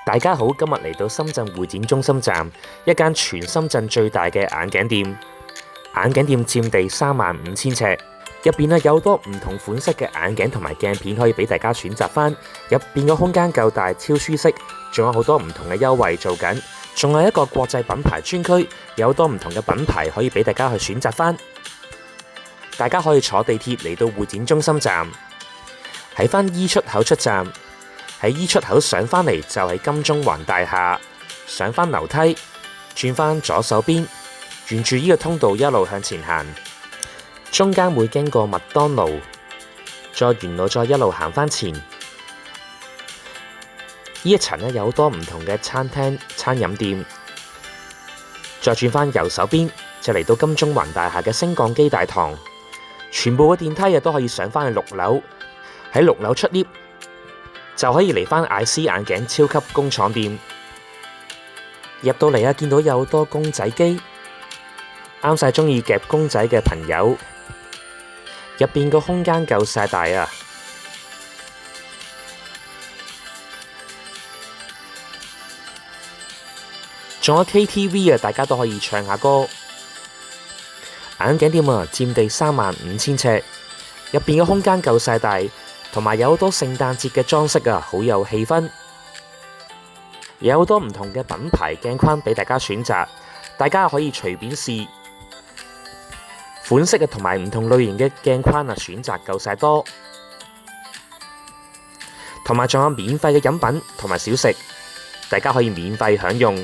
大家好，今日嚟到深圳會展中心站，一間全深圳最大嘅眼鏡店。眼鏡店佔地35000尺，入邊有好多唔同款式嘅眼鏡同埋鏡片可以俾大家選擇翻。入邊嘅空間夠大，超舒適，仲有好多唔同嘅優惠做緊。仲有一個國際品牌專區，有好多唔同嘅品牌可以俾大家去選擇翻。大家可以坐地鐵嚟到會展中心站，喺翻 E 出口出站。喺 E 出口上返嚟就係金鐘環大廈，上返樓梯，轉返左手邊，沿住呢個通道一路向前行，中間會經過麥當勞，再沿路再一路行返前。呢一層有好多唔同嘅餐廳、餐飲店，再轉返右手邊就嚟到金鐘環大廈嘅升降機大堂，全部嘅電梯都可以上返去6樓，喺6樓出 lift。就可以嚟返 IC 眼鏡超級工廠店，入到嚟見到有好多公仔機，啱晒鍾意夾公仔嘅朋友。入邊個空間夠晒大啊！仲有 KTV 大家都可以唱下歌。眼鏡店佔地35000尺，入邊嘅空間夠晒大。同埋有好多聖誕節嘅裝飾好有氣氛。有好多唔同嘅品牌鏡框俾大家選擇，大家可以隨便試款式同埋唔同類型嘅鏡框選擇夠晒多。同埋仲有免費嘅飲品同埋小食，大家可以免費享用。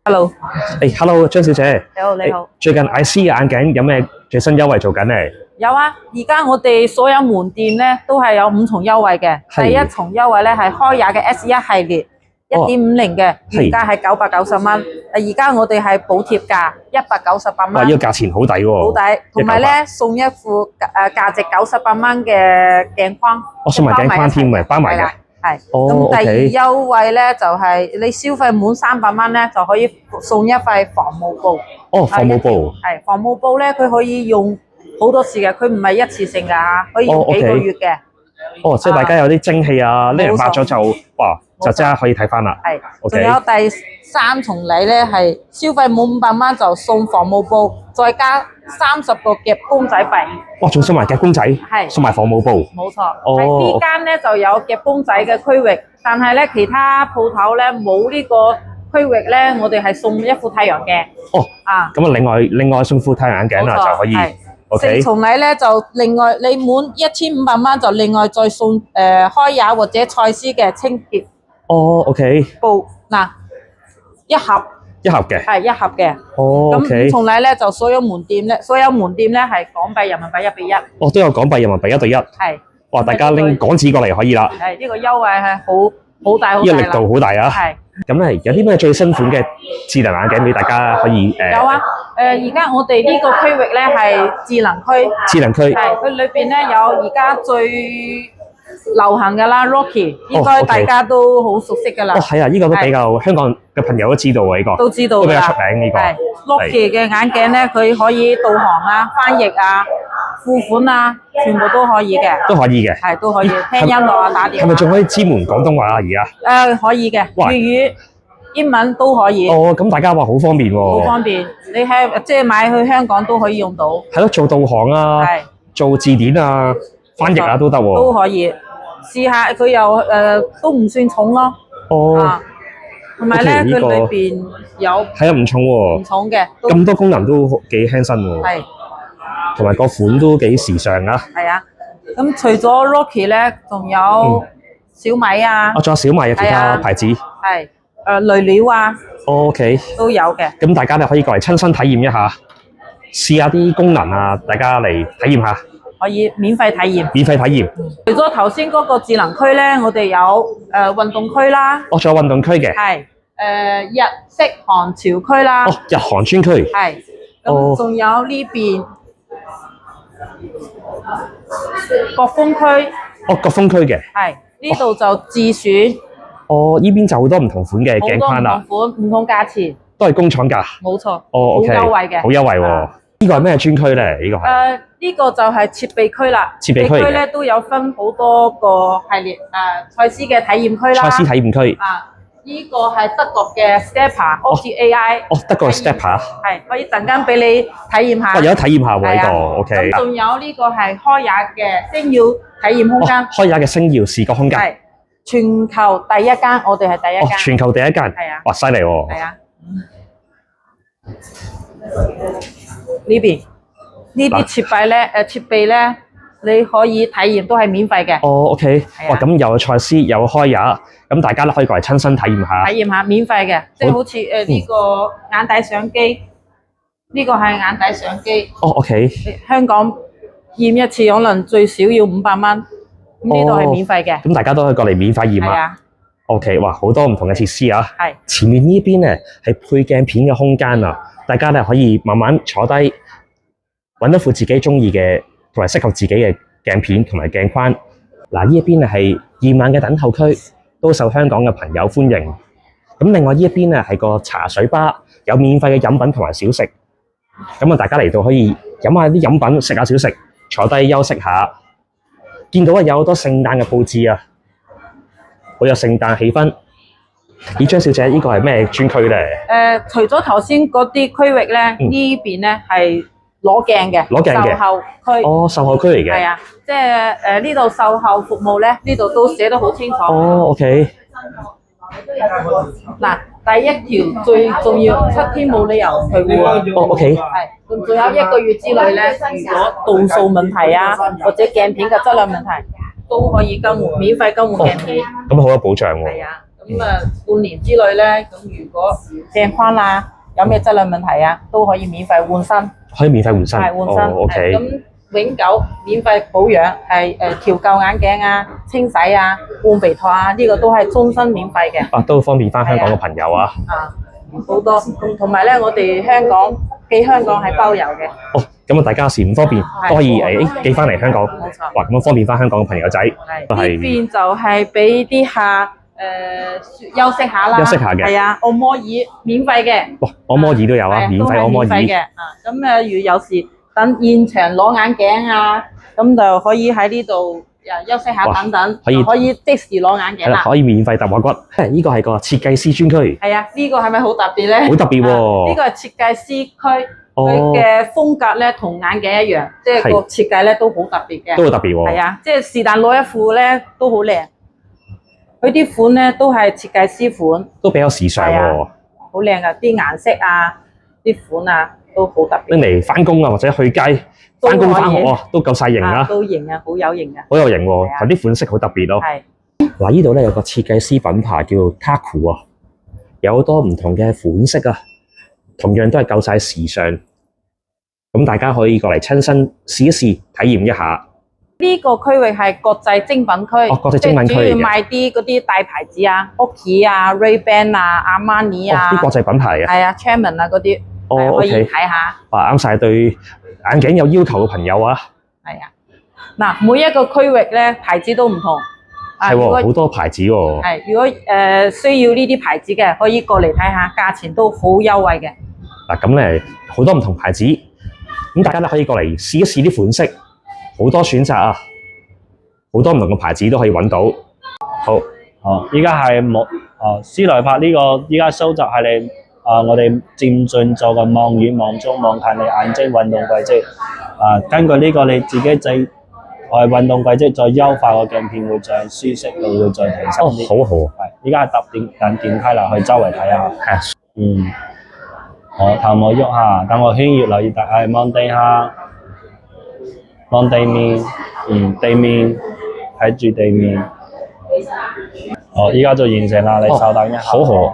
Hello， 張小姐，你好。最近 IC 眼鏡有咩最新優惠做緊呢？有啊，而家我哋所有門店咧都係有5重優惠嘅。第一重優惠咧係開雅嘅 S1 系列1.50嘅，原價係990蚊，而家我哋係補貼價198蚊。哇，呢個價錢好抵喎！好抵，同埋咧送一副價值98蚊嘅鏡框。我送埋鏡框添嘅，包埋嘅。係。咁第二優惠咧就係你消費滿300蚊咧就可以送一塊防霧布。哦，防霧布。係防霧布咧，佢可以用好多次嘅，佢唔係一次性㗎嚇，可以用幾個月嘅。哦，即係大家有啲蒸汽拎嚟抹咗就哇，就即刻可以睇翻啦。係。仲有第3重禮咧，係消費滿500蚊就送防霧布，再加30個夾公仔幣。哇，仲送埋夾公仔，係送埋防霧布。冇錯。喺呢間咧就有夾公仔嘅區域，但係咧其他鋪頭咧冇呢個區域咧，我哋係送一副太陽鏡。哦。啊。咁啊，另外送副太陽眼鏡啦，就可以。4重禮咧就另外你滿1500蚊就另外再送開雅或者蔡司嘅清潔布嗱一盒嘅係一盒嘅。咁5重禮咧就所有門店咧係港幣人民幣1比1。哦，都有港幣人民幣1對1。係。哇，大家拎港紙過嚟可以啦。係呢個優惠係好大。呢個力度好大啊！係。咁咧有啲咩最新款嘅智能眼鏡俾大家可以有啊，而家我哋呢個區域咧係智能區。智能區。係，佢裏邊咧有而家最流行嘅啦 ，Rocky， 應該大家都好熟悉㗎啦。哦，係啊，呢個都比較香港嘅朋友都知道啊，呢個。都知道㗎。都比較出名呢個。係 Rocky 嘅眼鏡咧，佢可以導航啊、翻譯啊、付款啊，全部都可以嘅。都可以嘅。係都可以，聽音樂啊、打電話。係咪仲可以支援廣東話啊？而家？可以嘅，粵語、英文都可以。哦，咁大家話好方便喎。好方便，你係即係買去香港都可以用到。係咯，做導航啊，做字典啊、翻譯啊都得喎。都可以。試下佢又都唔算重咯。哦。同埋咧，佢裏邊有係啊，唔重喎。唔重嘅。咁多功能都幾輕身喎。係。同埋個款都幾時尚啊。係啊。咁除咗 Rocky 咧，仲有小米啊。仲有小米啊，其他牌子。係。雷鳥啊。OK。都有嘅。咁大家就可以過嚟親身體驗一下，試下啲功能啊，大家嚟體驗下。可以免費體驗。免費體驗。除咗頭先嗰個智能區咧，我哋有運動區啦。哦，仲有運動區嘅。係。日式韓潮區啦。哦，日韓專區。係。咁仲有呢邊國風區。哦，國風區嘅。係。呢度就自選。哦，呢邊就好多唔同款嘅鏡框啦。好多唔同款，唔同價錢。都係工廠價。冇錯。哦 ，OK。好優惠嘅。好優惠喎！呢個係咩專區咧？呢個係？呢個就係設備區啦。設備區咧都有分好多個系列，蔡司嘅體驗區啦。蔡司體驗區。呢個係德國嘅 Stepper， 好似 AI。德國嘅 Stepper。係，可以陣間俾你體驗下。有得體驗下喎呢個 ，OK。咁仲有呢個係開雅嘅星耀體驗空間。開雅嘅星耀視覺空間。係，全球第一間，我哋係第一間。全球第一間。係啊。哇，犀利喎。係啊。呢邊呢啲設備咧，你可以體驗都係免費嘅。OK。哇，咁又有賽斯，又有開雅，咁大家都可以過嚟親身體驗下。體驗下，免費嘅，即係好似呢個眼底相機，呢個係眼底相機。OK。香港驗一次可能最少要500蚊，咁呢度係免費嘅。咁大家都可以過嚟免費驗啊。OK， 哇，好多唔同嘅設施啊。係。前面呢邊咧係配鏡片嘅空間啊，大家咧可以慢慢坐低，揾一副自己中意嘅同埋適合自己嘅鏡片同埋鏡框。嗱，呢一邊係驗眼嘅等候區，都受香港嘅朋友歡迎。咁另外呢一邊咧係個茶水吧，有免費嘅飲品同埋小食。咁啊，大家嚟到可以飲下啲飲品，食下小食，坐低休息下。見到啊有好多聖誕嘅佈置啊，好有聖誕氣氛。咦，張小姐，呢個係咩專區咧？除咗頭先嗰啲區域咧，呢邊咧係攞鏡嘅，售後區。售後區嚟嘅。係啊，即係呢度售後服務咧，呢度都寫得好清楚。OK。嗱，第一條最重要，7天冇理由退換。OK。係，仲有1個月之內咧，如果度數問題啊，或者鏡片嘅質量問題，都可以更換，免費更換鏡片。咁好有保障喎。係啊。咁半年之內咧，咁如果鏡框啊有咩質量問題啊，都可以免費換新。可以免費換新。係換新。OK。咁永久免費保養，係調舊眼鏡啊、清洗啊、換鼻托啊，呢個都係終身免費嘅。都方便翻香港嘅朋友啊。好多，同埋咧，我哋香港係包郵嘅。咁啊，大家有時唔方便都可以寄翻嚟香港。冇錯。哇，咁方便翻香港嘅朋友仔。係。呢邊就係俾啲客。休息下啦，休息下嘅係啊，按摩椅免費嘅，按摩椅都有啊，免費按摩椅嘅咁如有時等現場攞眼鏡啊，咁就可以喺呢度休息下等等，可以即時攞眼鏡啦，可以免費揼下骨。呢個係個設計師專區，係啊，呢個係咪好特別咧？好特別喎！呢個係設計師區，佢嘅風格咧同眼鏡一樣，即係個設計咧都好特別嘅，都好特別喎。係啊，即係是但攞一副咧都好靚。佢啲款咧都係設計師款，都比較時尚喎，好靚啊！啲顏色啊，啲款啊都好特別。拎嚟翻工啊，或者去街翻工翻學啊，都夠晒型啊！都型啊，好有型啊！好有型喎，佢啲款式好特別咯。係嗱，呢度咧有個設計師品牌叫 Taku 啊，有好多唔同嘅款式啊，同樣都係夠晒時尚。咁大家可以過嚟親身試一試，體驗一下。呢個區域係國際精品區，國際精品區主要賣啲嗰啲大牌子啊 ，Oakley 啊、Ray-Ban 啊、Armani 啊，啲國際品牌啊，係啊 ，Chanel 啊嗰啲，可以睇下。哇，啱晒對眼鏡有要求嘅朋友啊！係啊，嗱，每一個區域咧牌子都唔同，係喎，好多牌子喎。係，如果需要呢啲牌子嘅，可以過嚟睇下，價錢都好優惠嘅。嗱，咁咧好多唔同牌子，咁大家咧可以過嚟試一試啲款式。好多選擇啊，好多唔同嘅牌子都可以揾到。好，依家係斯萊柏呢個，依家收集係你我哋漸進做嘅望遠、望中、望近你眼睛運動軌跡。根據呢個你自己製運動軌跡再優化個鏡片，會再舒適度會再提升啲。好好。係，依家係搭電梯啦，去周圍睇下。係。頭冇喐下，等我圈葉留意望地下。望地面，地面睇住地面。依家就完成啦，你稍等一下。好。好，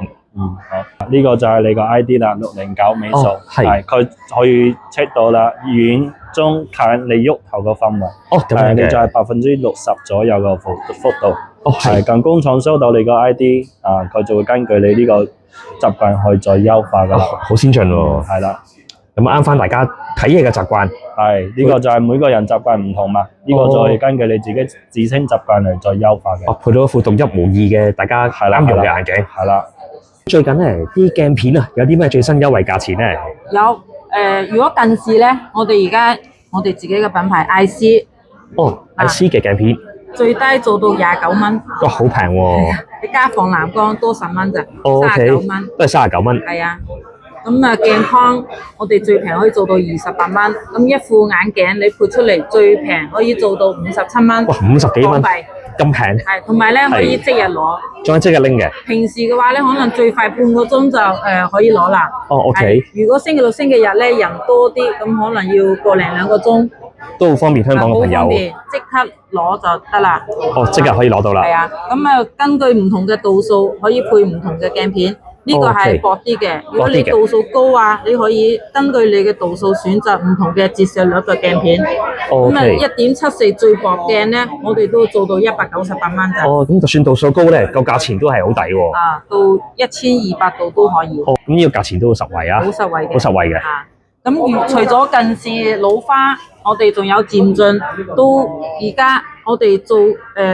呢個就係你個 ID 啦，609美數。係，佢可以 check 到啦，遠、中、近你喐頭個範圍。咁樣嘅。你就係60%左右嘅幅度。係，咁工廠收到你個 ID，佢就會根據你呢個習慣去再優化噶啦。好先進喎。係啦。咁啱翻大家睇嘢嘅習慣，係呢個就係每個人習慣唔同嘛，呢個再根據你自己自身習慣嚟再優化嘅。配到一副獨一無二嘅大家啱用嘅眼鏡。係啦。最近咧啲鏡片啊，有啲咩最新優惠價錢咧？有如果近視咧，我哋自己嘅品牌 IC。IC 嘅鏡片。最低做到29蚊。哇，好平喎！你加防藍光多10蚊咋，39蚊，都係39蚊。係啊，咁啊鏡框我哋最平可以做到28蚊，咁一副眼鏡你配出嚟最平可以做到57蚊。哇，50幾蚊，港幣咁平。係，同埋咧可以即日攞。仲有即日拎嘅。平時嘅話咧，可能最快半個鐘就可以攞啦。哦，OK。如果星期六、星期日咧人多啲，咁可能要個零2個鐘。都好方便香港嘅朋友。好方便，即刻攞就得啦。哦，即日可以攞到啦。係啊，咁啊根據唔同嘅度數可以配唔同嘅鏡片。呢個係薄啲嘅，如果你度數高啊，你可以根據你嘅度數選擇唔同嘅折射率嘅鏡片。咁啊1.74最薄鏡咧，我哋都做到198蚊咋。哦，咁就算度數高咧，個價錢都係好抵喎。啊，到1200度都可以。哦，咁呢個價錢都好實惠啊。好實惠嘅。好實惠嘅。啊，咁除咗近視老花，我哋仲有漸進，都而家我哋做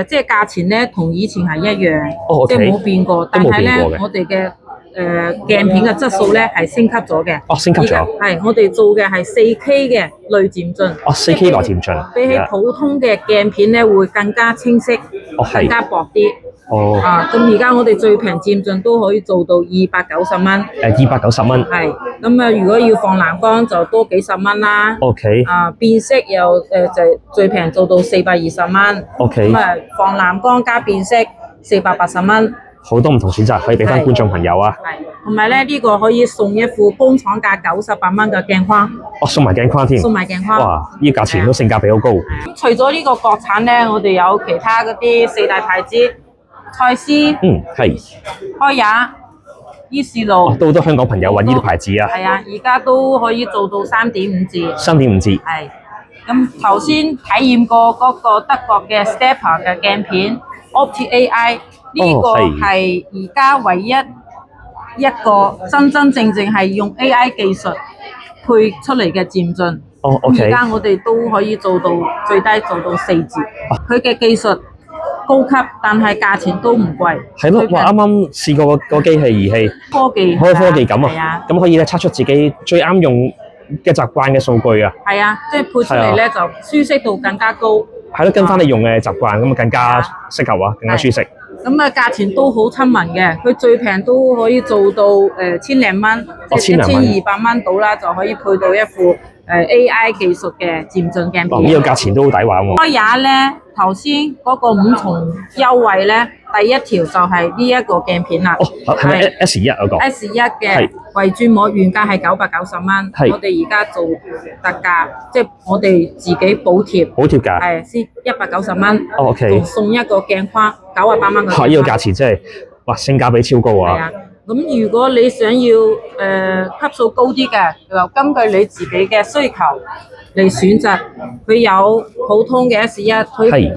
即係價錢咧，同以前係一樣，即係冇變過。但係咧，我哋嘅鏡片嘅質素咧係升級咗嘅。哦，升級咗。係，我哋做嘅係4K 嘅濾漸進。哦，4K 內漸進。比起普通嘅鏡片咧，會更加清晰，更加薄啲。哦。啊，咁而家我哋最平漸進都可以做到290蚊。290蚊。係，咁啊，如果要放藍光就多幾十蚊啦。OK。啊，變色又就最平做到420蚊。OK。咁啊，放藍光加變色480蚊。好多唔同選擇可以俾翻觀眾朋友啊。係，同埋咧呢個可以送一副工廠價98蚊嘅鏡框。哦，送埋鏡框添。送埋鏡框。哇，呢個價錢都性價比好高。除咗呢個國產咧，我哋有其他嗰啲4大牌子，蔡司。係。開也、依視路。都好多香港朋友揾呢啲牌子啊。係啊，而家都可以做到3.5折。3.5折。係。咁頭先體驗過嗰個德國嘅 Stepper 嘅鏡片 Opti AI。呢個係而家唯一一個真真正正係用 AI 技術配出嚟嘅漸進。哦，OK。而家我哋都可以做到最低做到4折。佢嘅技術高級，但係價錢都唔貴。係咯，哇！啱啱試過個機器儀器，科技好有科技感啊。係啊。咁可以咧測出自己最啱用嘅習慣嘅數據啊。係啊，即係配出嚟咧就舒適度更加高。係咯，跟翻你用嘅習慣，咁啊更加適合啊，更加舒適。咁啊，價錢都好親民嘅，佢最平都可以做到千零蚊，即係1200蚊到啦，就可以配到一副AI 技術嘅漸進鏡片。呢個價錢都好抵玩喎。開也咧，頭先嗰個5重優惠咧，第一條就係呢一個鏡片啦。哦，係咪 S1 嗰個 ？S1 嘅圍轉膜原價係990蚊，我哋而家做特價，即係我哋自己補貼。補貼價。係先190蚊。哦 OK。送一個鏡框98蚊嘅。呢個價錢真係哇，性價比超高啊！係啊。咁如果你想要級數高啲嘅，就根據你自己嘅需求嚟選擇。佢有普通嘅 S1，佢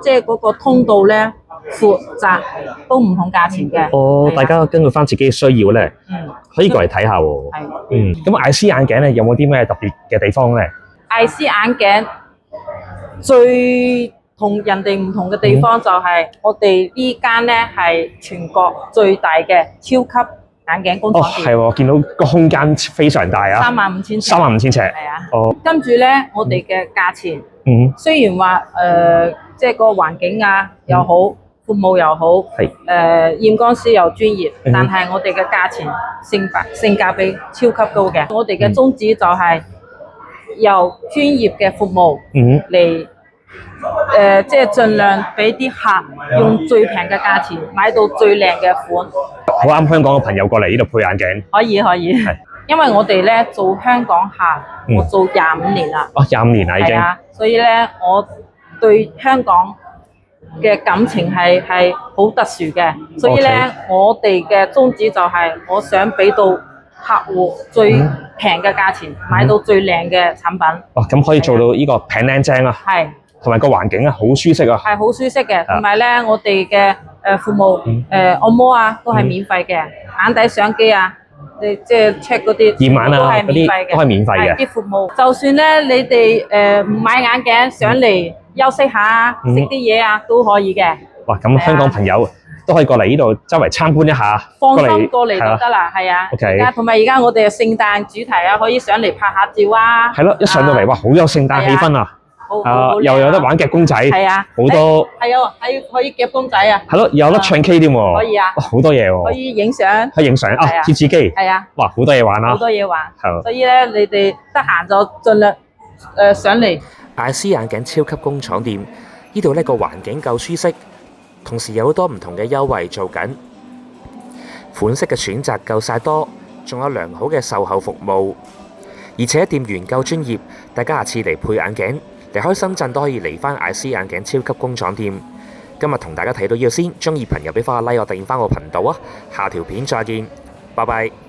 即係嗰個通道咧闊窄都唔同價錢嘅。哦，大家根據翻自己嘅需要咧，可以過嚟睇下喎。係。咁IC眼鏡咧有冇啲咩特別嘅地方咧？IC眼鏡最同人哋唔同嘅地方就係我哋呢間咧係全國最大嘅超級眼鏡工廠店。係喎，見到個空間非常大啊！35000尺。35000尺。係啊。哦。跟住咧，我哋嘅價錢，雖然話即係個環境啊又好，服務又好，驗光師又專業，但係我哋嘅價錢性價比超級高嘅。我哋嘅宗旨就係由專業嘅服務嚟。即係盡量俾啲客用最平嘅價錢買到最靚嘅款。好啱香港嘅朋友過嚟呢度配眼鏡。可以，因為我哋咧做香港客，我做25年啦。哦，25年啦已經。係啊，所以咧我對香港嘅感情係好特殊嘅。所以咧我哋嘅宗旨就係我想俾到客戶最平嘅價錢買到最靚嘅產品。哇，咁可以做到呢個平靚正啊！係。同埋個環境啊，好舒適啊！係好舒適嘅，同埋咧，我哋嘅服務按摩啊，都係免費嘅。眼底相機啊，你即係 check 嗰啲驗眼啊，都係免費嘅，都係免費嘅。啲服務，就算咧你哋唔買眼鏡，上嚟休息下，食啲嘢啊，都可以嘅。哇！咁香港朋友都可以過嚟呢度周圍參觀一下，放心過嚟就得啦，係啊。OK。同埋而家我哋嘅聖誕主題啊，可以上嚟拍下照啊。係咯，一上到嚟哇，好有聖誕氣氛啊！又有得玩夾公仔，係啊，好多係可以夾公仔啊，係咯，有得唱 K 添喎，可以啊，好多嘢喎，可以影相，去影相啊，貼紙機，係啊，哇，好多嘢玩啦，好多嘢玩，係，所以咧你哋得閒就盡量上嚟。艾斯眼鏡超級工廠店，呢度呢個環境夠舒適，同時有好多唔同嘅優惠做緊，款式嘅選擇夠晒多，仲有良好嘅售後服務，而且店員夠專業，大家下次嚟配眼鏡，離開深圳都可以嚟返艾斯眼鏡超級工廠店。今日同大家睇到呢度先，鍾意朋友俾翻個 like 我訂翻個頻道啊，下條片再見，拜拜。